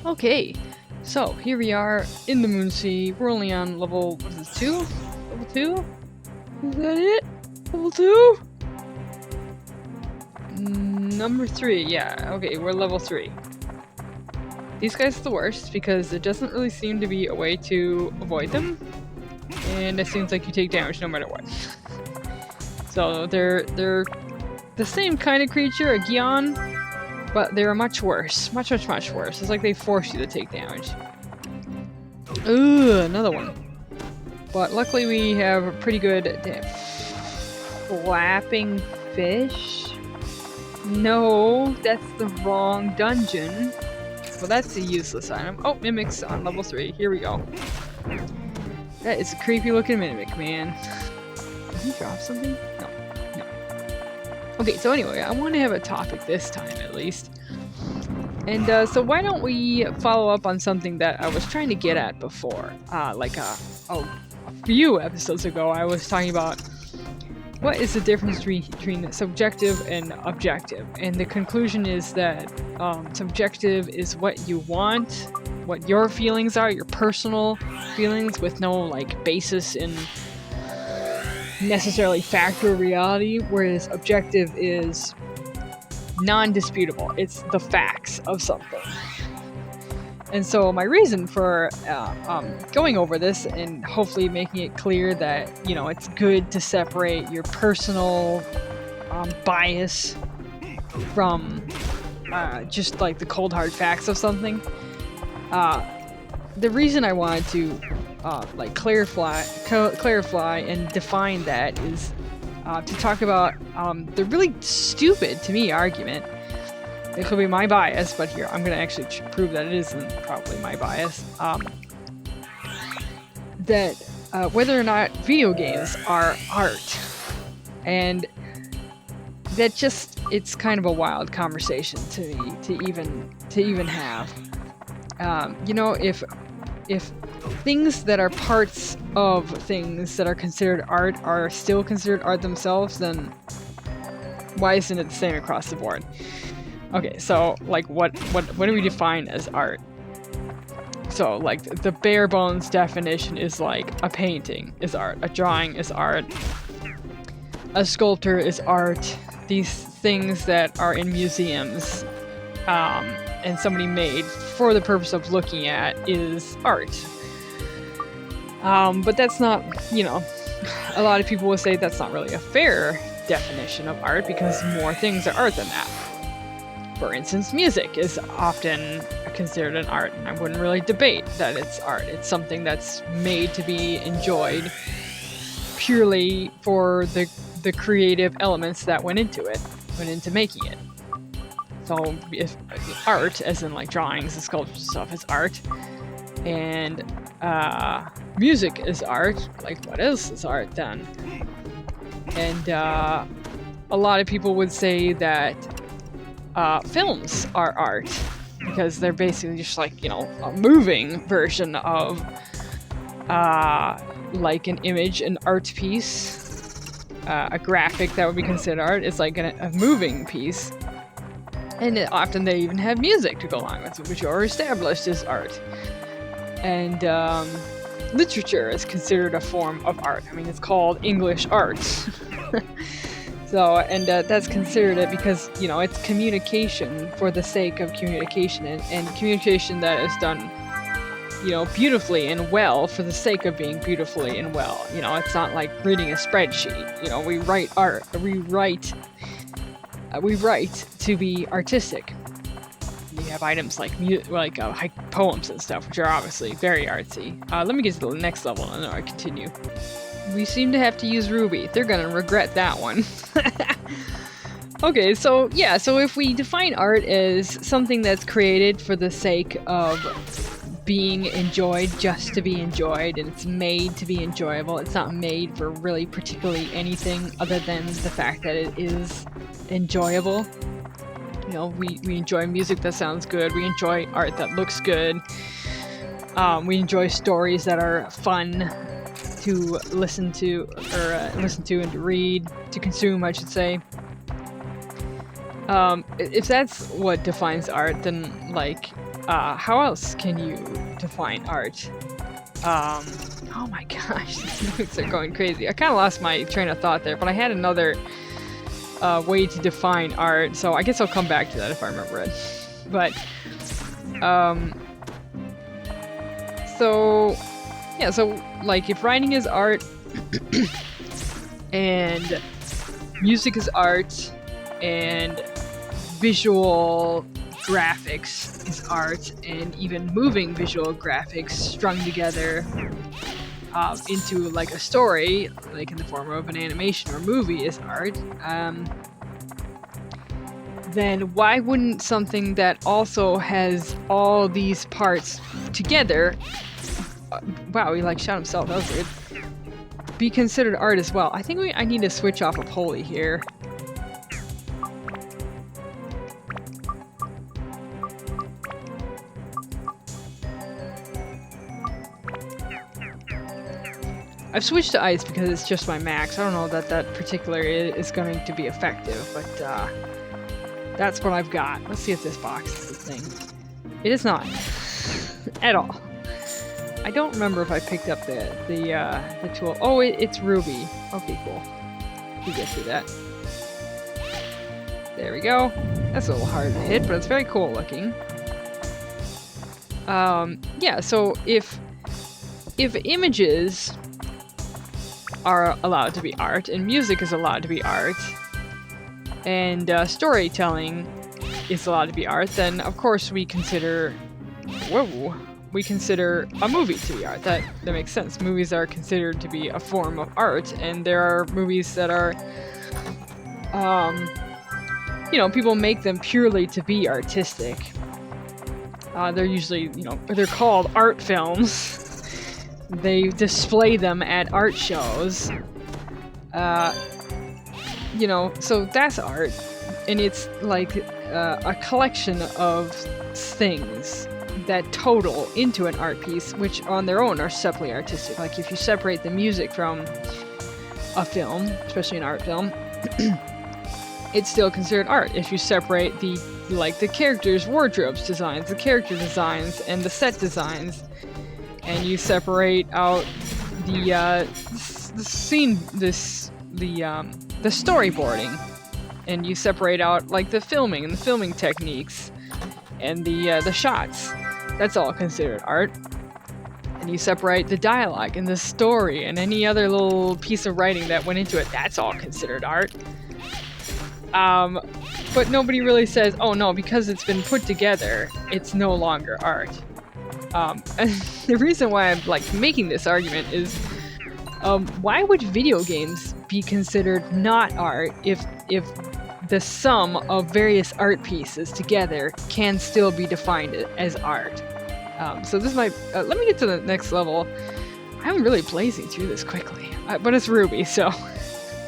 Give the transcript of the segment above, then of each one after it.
Okay, so here we are in the Moonsea. We're only on level, what is this, 2? Level 2? Is that it? Level 2? Number 3, yeah. Okay, we're level 3. These guys are the worst because there doesn't really seem to be a way to avoid them. And it seems like you take damage no matter what. So they're the same kind of creature, a Gion, but they're much worse. Much worse. It's like they force you to take damage. Ooh, another one. But luckily we have a pretty good flapping fish. No, that's the wrong dungeon. Well, that's a useless item. Oh, Mimics on level 3. Here we go. That is a creepy looking Mimic, man. Did he drop something? No. Okay, so anyway, I want to have a topic this time at least. And so why don't we follow up on something that I was trying to get at before. Like a few episodes ago, I was talking about what is the difference between subjective and objective. And the conclusion is that subjective is what you want, what your feelings are, your personal feelings with no like basis in necessarily fact or reality, whereas objective is non-disputable. It's the facts of something. And so my reason for going over this and hopefully making it clear that, you know, it's good to separate your personal bias from just like the cold hard facts of something. The reason I wanted to like clarify and define that is to talk about the really stupid, to me, argument. It could be my bias, but here, I'm going to actually prove that it isn't probably my bias. That whether or not video games are art. And that just, it's kind of a wild conversation to me to even have. You know, if things that are parts of things that are considered art are still considered art themselves, then why isn't it the same across the board? Okay, so like what do we define as art? So like the bare bones definition is like a painting is art, a drawing is art, a sculptor is art, these things that are in museums and somebody made for the purpose of looking at is art. But that's not, you know, a lot of people will say that's not really a fair definition of art because more things are art than that. For instance, music is often considered an art, and I wouldn't really debate that it's art. It's something that's made to be enjoyed purely for the creative elements that went into making it. So if art, as in like drawings and sculptures and stuff, is art, and music is art, like what else is art then? And a lot of people would say that films are art because they're basically just like, you know, a moving version of like an image, an art piece, a graphic that would be considered art. It's like a moving piece. And often they even have music to go along with it, which are established as art. And literature is considered a form of art. I mean, it's called English art. So, and that's considered it because, you know, it's communication for the sake of communication, and communication that is done, you know, beautifully and well for the sake of being beautifully and well. You know, it's not like reading a spreadsheet. You know, we write art, we write to be artistic. We have items like poems and stuff, which are obviously very artsy. Let me get to the next level and then I continue. We seem to have to use Ruby. They're gonna regret that one. Okay, so yeah, so if we define art as something that's created for the sake of being enjoyed, just to be enjoyed, and it's made to be enjoyable, it's not made for really particularly anything other than the fact that it is enjoyable. You know, we enjoy music that sounds good, we enjoy art that looks good, we enjoy stories that are fun to listen to, or and to read, to consume, I should say. If that's what defines art, then like how else can you define art? Oh my gosh, these notes are going crazy. I kind of lost my train of thought there, but I had another way to define art, so I guess I'll come back to that if I remember it. But, so, yeah, so, like, if writing is art, and music is art, and visual graphics is art, and even moving visual graphics strung together into like a story, like in the form of an animation or movie, is art, then why wouldn't something that also has all these parts together, wow, he like shot himself, that was weird, be considered art as well? I think I need to switch off of Holy here. I've switched to ice because it's just my max. I don't know that that particular is going to be effective, but that's what I've got. Let's see if this box is the thing. It is not. At all. I don't remember if I picked up the tool. Oh, it's Ruby. Okay, cool. We get through that. There we go. That's a little hard to hit, but it's very cool looking. Yeah, so if images are allowed to be art, and music is allowed to be art, and storytelling is allowed to be art, then of course we consider a movie to be art. That makes sense. Movies are considered to be a form of art, and there are movies that are, you know, people make them purely to be artistic. They're usually, you know, they're called art films. They display them at art shows. You know, so that's art. And it's like a collection of things that total into an art piece, which on their own are separately artistic. Like if you separate the music from a film, especially an art film, it's still considered art. If you separate the characters' wardrobes designs, the character designs, and the set designs, and you separate out the storyboarding, and you separate out like the filming and the filming techniques, and the shots, that's all considered art. And you separate the dialogue and the story and any other little piece of writing that went into it, that's all considered art. But nobody really says, oh no, because it's been put together, it's no longer art. And the reason why I'm like making this argument is, why would video games be considered not art if the sum of various art pieces together can still be defined as art? So this might, let me get to the next level. I'm really blazing through this quickly, but it's Ruby, so.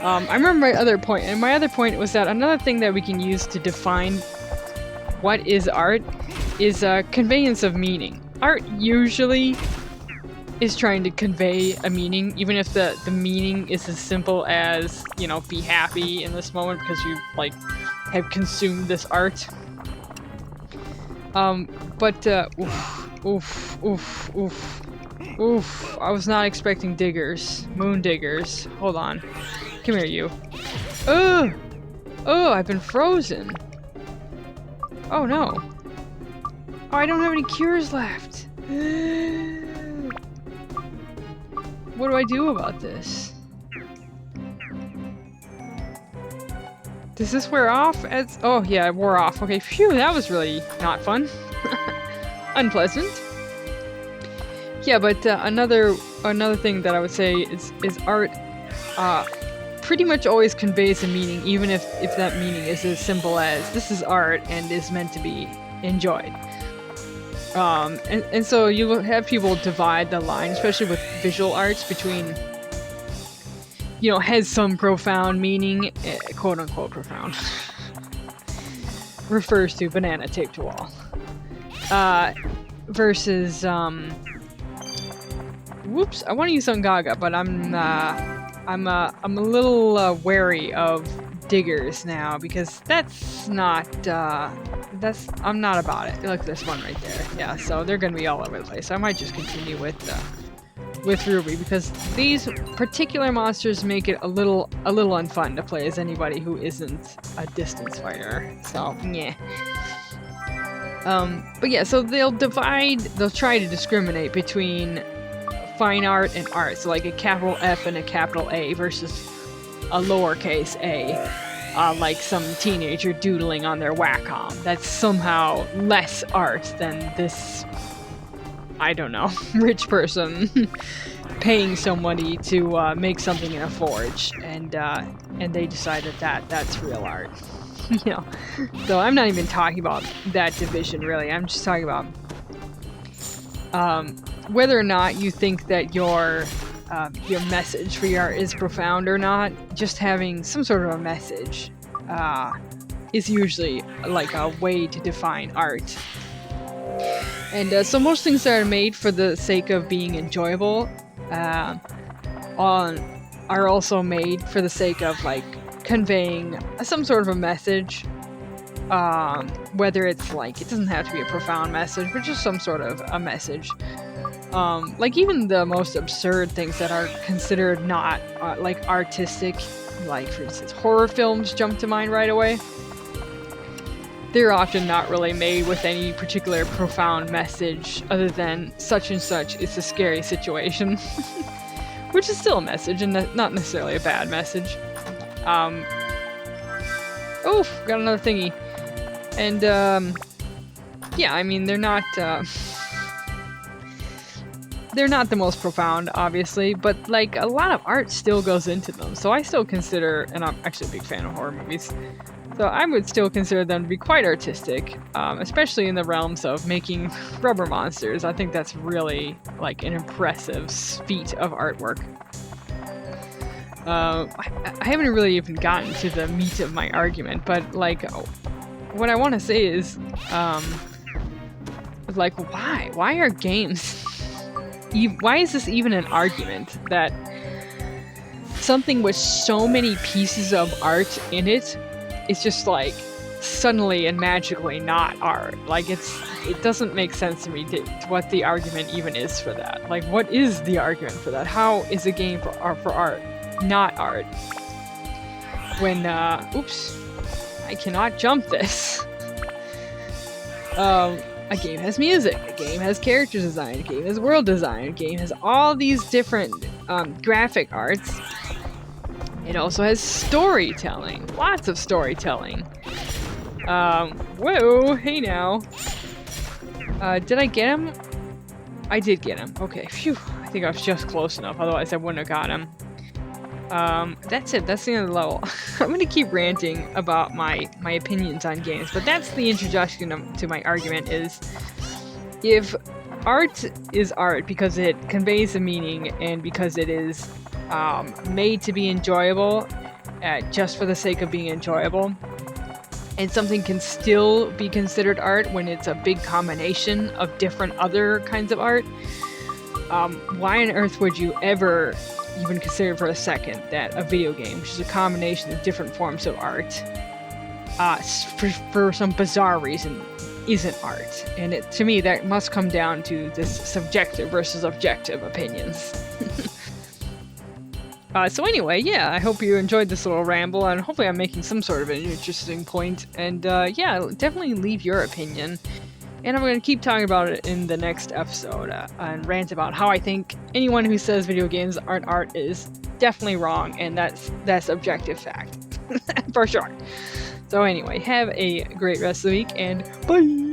I remember my other point, and my other point was that another thing that we can use to define what is art is conveyance of meaning. Art usually is trying to convey a meaning, even if the meaning is as simple as, you know, be happy in this moment because you, like, have consumed this art. Oof. I was not expecting diggers. Moon diggers. Hold on. Come here, you. Oh, I've been frozen. Oh no. Oh, I don't have any cures left. What do I do about this? Does this wear off? Oh yeah, it wore off. Okay, phew, that was really not fun. Unpleasant. Yeah, but another thing that I would say is art pretty much always conveys a meaning, even if that meaning is as simple as this is art and is meant to be enjoyed. And so you will have people divide the line, especially with visual arts, between, you know, has some profound meaning, quote unquote profound, refers to banana taped to wall, versus whoops, I want to use Ungaga, but I'm a little wary of diggers now, because that's not I'm not about it. Look, there's one right there. Yeah, so they're gonna be all over the place. I might just continue with Ruby, because these particular monsters make it a little unfun to play as anybody who isn't a distance fighter. So yeah. But yeah, so they'll try to discriminate between fine art and art. So like a capital F and a capital A versus a lowercase a. Like some teenager doodling on their Wacom. That's somehow less art than this, I don't know, rich person paying somebody to make something in a forge, and they decided that that's real art. You know, so I'm not even talking about that division really. I'm just talking about whether or not you think that your message for your art is profound or not. Just having some sort of a message is usually like a way to define art. And so most things that are made for the sake of being enjoyable are also made for the sake of like conveying some sort of a message. Whether it's like, it doesn't have to be a profound message, but just some sort of a message. Like even the most absurd things that are considered not like artistic, like for instance horror films jump to mind right away. They're often not really made with any particular profound message other than such and such, it's a scary situation. Which is still a message and not necessarily a bad message. Oh, got another thingy. And yeah, I mean they're not the most profound, obviously, but like a lot of art still goes into them. So I still consider, and I'm actually a big fan of horror movies, so I would still consider them to be quite artistic, especially in the realms of making rubber monsters. I think that's really like an impressive feat of artwork. I haven't really even gotten to the meat of my argument, but like what I want to say is like why are games why is this even an argument that something with so many pieces of art in it is just like suddenly and magically not art? Like it doesn't make sense to me what the argument even is for that. Like what is the argument for that? How is a game for art not art? When oops, I cannot jump this. A game has music, a game has character design, a game has world design, a game has all these different graphic arts. It also has storytelling, lots of storytelling. Whoa, hey now. Did I get him? I did get him. Okay, phew. I think I was just close enough, otherwise I wouldn't have got him. That's it. That's the end of the level. I'm going to keep ranting about my opinions on games, but that's the introduction to my argument is if art is art because it conveys a meaning and because it is made to be enjoyable just for the sake of being enjoyable, and something can still be considered art when it's a big combination of different other kinds of art, why on earth would you ever even consider for a second that a video game, which is a combination of different forms of art, for some bizarre reason, isn't art? And to me, that must come down to this subjective versus objective opinions. So anyway, yeah, I hope you enjoyed this little ramble, and hopefully I'm making some sort of an interesting point. And yeah, definitely leave your opinion. And I'm going to keep talking about it in the next episode and rant about how I think anyone who says video games aren't art is definitely wrong, and that's objective fact. For sure. So anyway, have a great rest of the week, and bye!